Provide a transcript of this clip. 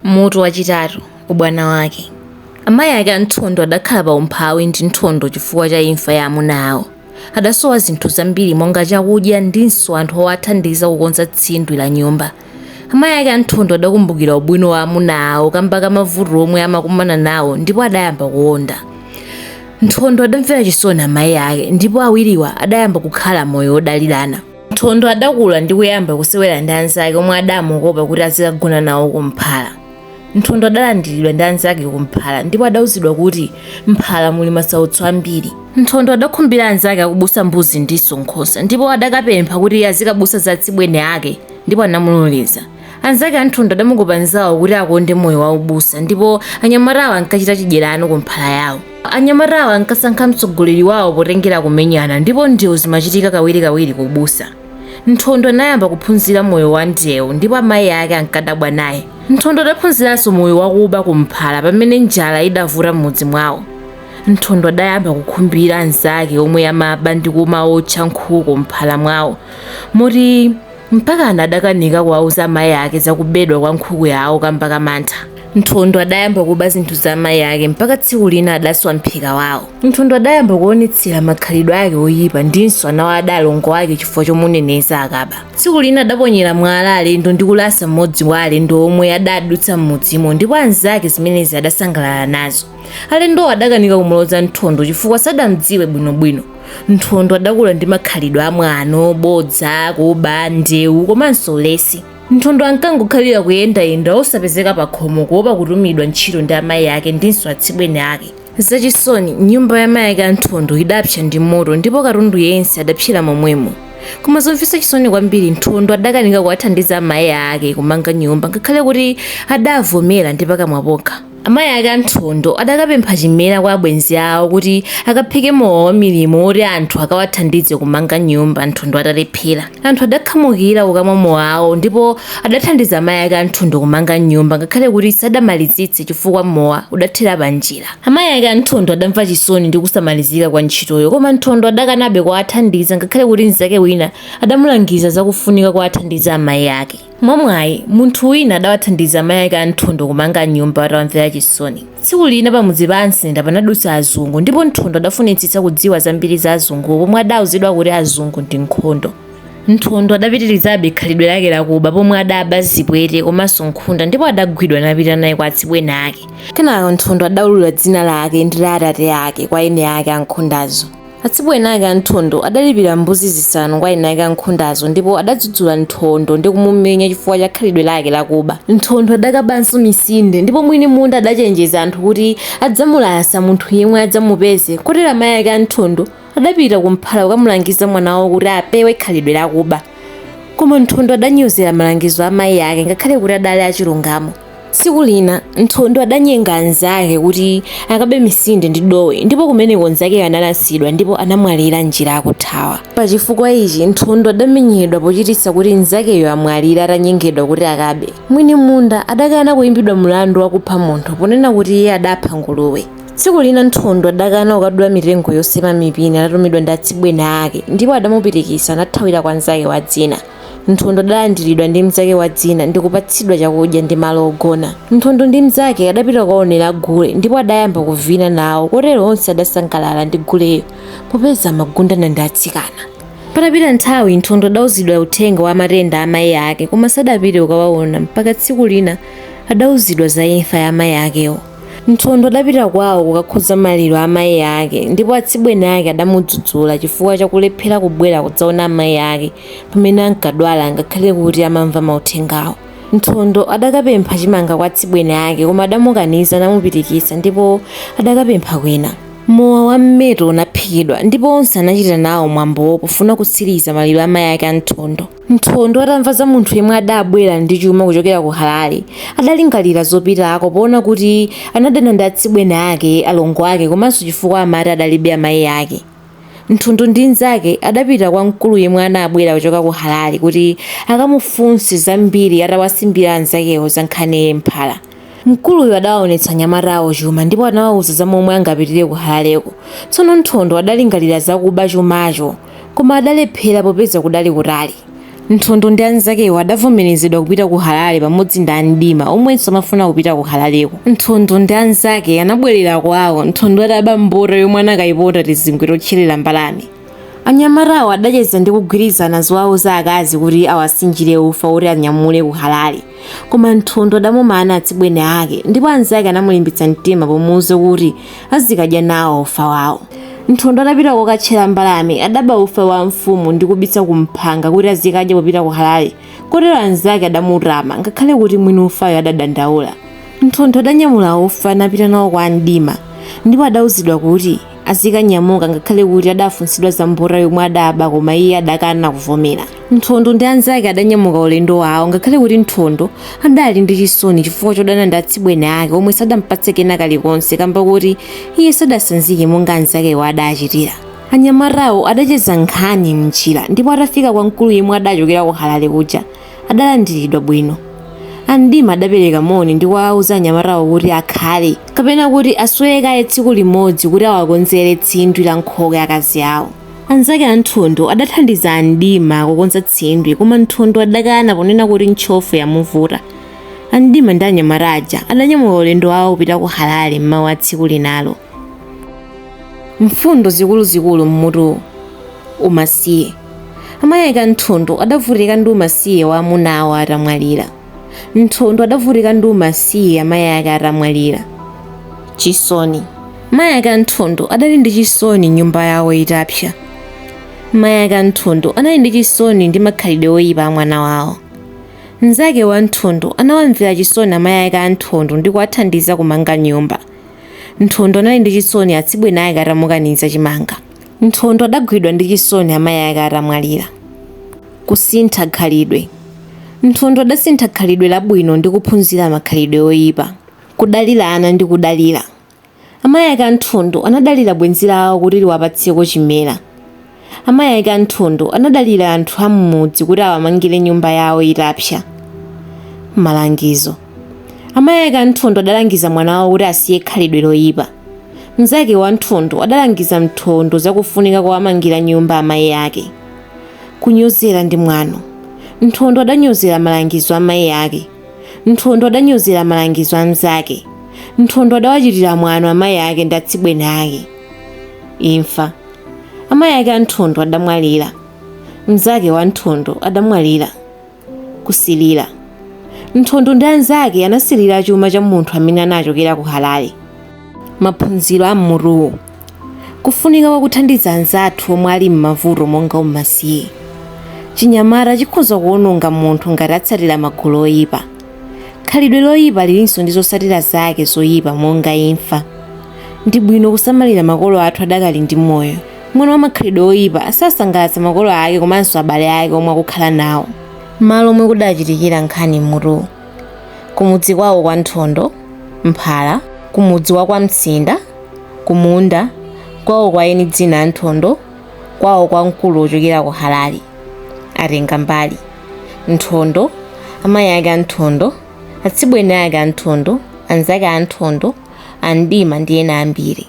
Mutu wachitatu, ubwana wake. Amayi ake Anthondo adakhala pa umphawi ndi Nthondo chifukwa cha imfa ya amuna awo. Adasowa zinthu zambiri monga chakudya ndinso anthu owathandiza kukonza tsindwi la nyumba. Amayi ake Anthondo adakumbukira ubwino wa amuna awo kamba ka mavuto omwe amakumana nawo ndipo adayamba kuwonda. Nthondo adamvera chisoni amayi ake ndipo awiriwa adayamba kukhala moyo wodalirana. Nthondo adakula ndi kuyamba kusewera ndi anzake omwe adamukopa kuti azikagona nawo kumphala. Nthondo adalandiridwa ndi anzake kumphala ndipo adawuzidwa kuti mphala muli masautso ambiri. Nthondo adakhumbira anzake akubusa mbuzi ndinso nkhosa ndipo adakapempha kuti azikabusa za atsibwene ake ndipo anamuloleza. Anzake Anthondo adamukopa nzawo kuti akonde moyo wa ubusa ndipo anyamatawo ankachita chidyerano kumphala yawo. Anyamatawo ankasankha mtsogoleri wawo potengera kumenyana ndipo ndiwo zimachitika kawirikawiri kubusa. Nthondo anayamba kuphunzira moyo wa ndewu ndipo amayi ake ankadabwa naye. Nthondo adaphunziranso moyo wakuba kumphala pamene njala idavuta m'mudzi mwawo. Nthondo adayamba kukhumbira anzake omwe amaba ndi kumaotcha nkhuku kumphala mwawo moti mpaka adakanika kuwauza amayi ake zakubedwa kwa nkhuku yawo kamba kamantha. Nthondo adayamba kuba zinthu za amayi ake mpaka tsiku lina adaswa mphika wawo. Nthondo adayamba kuonetsera makhalidwe ake oyipa ndinso anawo adalongo ake chifukwa chomuneneza akaba. Tsiku lina adaponyera mwala alendo ndi kulasa mmodzi wa alendo omwe adadutsa m'mudzimo ndipo anzake zimenezi adasangalala nazo. Alendowo adakanika kumuloza Nthondo chifukwa sadamdziwe bwinobwino. Nthondo adakula ndi makhalidwe amwano, bodza, kuba, ndewu komanso ulesi. Nthondo ankangokhalira kuyendayenda osapezeka pa khomo kuopa kutumidwa ntchito ndi amayi ake ndinso atsibwene ake. Zachisoni, nyumba ya amayi ake Anthondo idapsa ndi moto ndipo katundu yense adapsera momwemo. Koma zomvetsa chisoni kwambiri Nthondo adakanika kuwathandiza amayi ake kumanga nyumba ngakhale kuti adavomera ndi pakamwa pokha. Amayi ake Anthondo adakapempha chimera kwa abwenzi awo kuti akaphike mowa wa milimo oti anthu akawathandize kumanga nyumba. Nthondo atalephera. Anthu adakhamukira kukamwa mowa awo ndipo adathandiza amayi ake Anthondo kumanga nyumba ngakhale kuti sadamalizitse chifukwa mowa udathera pa njira. Amayi ake Anthondo adamva chisoni ndi kusamalizika kwa ntchitoyo koma Nthondo adakanabe kuwathandiza ngakhale kuti mnzake wina adamulangiza zakufunika kuwathandiza amayi ake. Momwayi munthu wina adawathandiza amayi ake Anthondo kumanga nyumba atawamvera chisoni. Tsiku lina pamudzi pa Ansenda panadutsa azungu ndipo Nthondo adafunitsitsa kudziwa zambiri za azungu pomwe adawuzidwa kuti azungu ndi nkhondo. Nthondo adapitirizabe khalidwe lake lakuba pomwe adaba zipwete komanso nkhunda ndipo adagwidwa napita naye kwa atsibwene ake. Kenaka Nthondo adawulula dzina lake ndi la atate ake kwa ene ake ankhundazo. Atsibwene ake Anthondo adalipira mbuzi zisanu kwa ene ake ankhundazo ndipo adadzudzula Nthondo ndi kumumenya chifukwa cha khalidwe lake lakuba. Nthondo adakabanso misinde ndipo mwini munda adachenjeza anthu kuti adzamulasa munthu yemwe adzamupeze. Kotero amayi ake Anthondo adapita kumphala kukamulangiza mwana wawo kuti apewe khalidwe lakuba. Koma Nthondo adanyozera malangizo a amayi ake ngakhale kuti adali achilungamo. Tsiku lina Nthondo adanyenga anzake kuti akabe misinde ndi dowe ndipo kumeneko anzake analasidwa ndipo anamwalira njira akuthawa. Pachifukwa ichi Nthondo adamenyedwa pochititsa kuti nzakeyo amwalira atanyengedwa kuti akabe. Mwini munda adakana kuyimbidwa mulandu wakupha munthu ponena kuti iye adapha nguluwe. Tsiku lina Nthondo adakana kukadula mitengo yosema mipini atatumidwa ndi atsibwene ake ndipo adamupirikitsa nathawira kwa nzake wa dzina. Nthondo adalandiridwa ndi mnzake wa dzina ndi kupatsidwa chakudya ndi malo ogona. Nthondo ndi mnzake adapita kukaonera gule ndipo adayamba kuvina nawo kotero onse adasangalala ndi guleyo popeza amagundana ndi atsikana. Patapita nthawi Nthondo adawuzidwa uthenga wa matenda a amayi ake koma sadapite kukawaona mpaka tsiku lina adawuzidwa za imfa ya amayi akewo. Nthondo adapita kwawo kukakhuza maliro a amayi ake ndipo atsibwene ake adamudzudzula chifukwa chakulephera kubwera kudzaona amayi ake pamene ankadwala ngakhale kuti amamva mauthengawo. Nthondo adakapempha chimanga kwa atsibwene ake koma adamukaniza namupirikitsa ndipo adakapempha kwina. Mowa wa mmeto unaphikidwa ndipo onse anachita nawo mwambo pofuna kutsiriza maliro a amayi ake Nthondo. Nthondo atamva za munthu yemwe adabwera ndi chuma kuchokera ku Harare adalingalira zopitako poona kuti anadana ndi atsibwene ake alongo ake komanso chifukwa amati adalibe amayi ake. Nthondo ndi nzake adapita kwa mkulu yemwe anabwera kuchoka ku Harare kuti akamufunse zambiri atawasimbira anzakewo za nkhani yemphala. Mkuluyo adaonetsa nyamatawo chuma ndipo anawawuza za momwe angapitire ku Harareko. Tsono Nthondo adalingalira zakuba chumacho koma adalephera popeza kudali kutali. Nthondo ndi anzakewo adavomerezedwa kupita ku Harare pamodzi ndi Andima omwenso amafuna kupita ku Harareko. Nthondo ndi anzake anabwerera kwawo Nthondo adaba mbota yomwe anakayipota tizingwe totcherera mbalame. Anyamatawo adacheza ndi kugwirizana ziwawo za akazi kuti awasinjire ufa oti anyamule ku Harare. Koma Nthondo adamumana atsibwene ake ndipo anzake anamulimbitsa mtima pomuwuza kuti azikadya nawo ufa wawo. Nthondo adapita kokatchera mbalame adaba ufa wa mfumu ndi kubisa kumphanga kuti azikadya popita ku Harare. Kotero anzake adamutama ngakhale kuti mwini ufayo adadandaula. Nthondo adanyamula ufa anapita nawo kwa Andima ndipo adawuzidwa kuti azikanyamuka ngakhale kuti adafunsidwa za mbota yomwe adaba koma iye adakana kuvomera. Nthondo ndi anzake adanyamuka ulendo wawo ngakhale kuti Nthondo adali ndi chisoni chifukwa chodana ndi atsibwene ake omwe sadampatse kena kalikonse kamba kuti iye sadasanzike monga anzakewo adachitira. Anyamatawo adacheza nkhani m'njira ndipo atafika kwa mkulu yemwe adachokera ku Harare kuja adalandiridwa bwino. Andima adapereka moni ndi kuwawuza anyamatawo kuti akhale kapena kuti aswekaye tsiku limodzi kuti awakonzere tsindwi la nkhokwe akazi awo. Anzake a Nthondo adathandiza Andima kukonza tsindwi koma Nthondo adakana ponena kuti ntchofu yamuvuta. Andima ndi anyamataja adanyamuka ulendo wawo kupita ku Harare mmawa a tsiku linalo. Mfundo zikuluzikulu mmutu umasiye. Amayi ake a Nthondo adavutika ndi umasiye wa amuna awo atamwalira. Nthondo adavutika ndi umasiye amayi ake atamwalira. Chisoni. Mayi ake a Nthondo adali ndi chisoni nyumba yawo itapsa. Mayi ake a Nthondo anali ndi chisoni ndi makhalidwe oyipa a mwana wawo. Mnzake wa Nthondo anawamvera chisoni amayi ake a Nthondo ndi kuwathandiza kumanga nyumba. Nthondo anali ndi chisoni atsibwene ake atamukaniza chimanga. Nthondo adagwidwa ndi chisoni amayi ake atamwalira. Kusintha khalidwe. Nthondo adasintha khalidwe labwino ndi kuphunzira makhalidwe oyipa. Kudalirana ndi kudalira. Amayi ake a Nthondo anadalira bwenzi lawo kuti liwapatseko chimera. Amayi ake a Nthondo anadalira anthu a mmudzi kuti awamangire nyumba yawo itapsa. Malangizo. Amayi ake a Nthondo adalangiza mwana wawo kuti asiye khalidwe loyipa. Mnzake wa Nthondo adalangiza Nthondo zakufunika kuwamangira nyumba amayi ake. Kunyozera ndi mwano. Nthondo adanyozera malangizo amayi ake. Nthondo adanyozera malangizo a mnzake. Nthondo adawachitira mwano amayi ake ndi atsibwene ake. Imfa. Amayi ake a Nthondo adamwalira. Mnzake wa Nthondo adamwalira. Kusilira. Nthondo ndi anzake anasilira chuma cha munthu amene anachokera ku Harare. Maphunziro a mmutuwo. Kufunika kwakuthandiza anzathu omwe ali m'mavuto monga umasiye. Chinyamata chikhoza kuwononga munthu ngati atsatira magulu oyipa. Khalidwe loyipa lilinso ndi zotsatira zake zoyipa monga imfa. Ndi bwino kusamalira makolo athu adakali ndi moyo. Mwana wa makhalidwe oyipa asasangalatsa makolo ake komanso abale ake omwe akukhala nawo. Malo omwe kudachitikira nkhani mmutuwo. Kumudzi kwawo kwa Nthondo, Mphala, kumudzi wa kwa Mtsinda, kumunda, kwawo kwa eni dzina a Nthondo, kwawo kwa mkulu ochokera ku Harare. Atenga mbali. Nthondo, amayi ake a Nthondo, atsibwene ake a Nthondo, anzake a Nthondo, Andima ndi ena ambiri.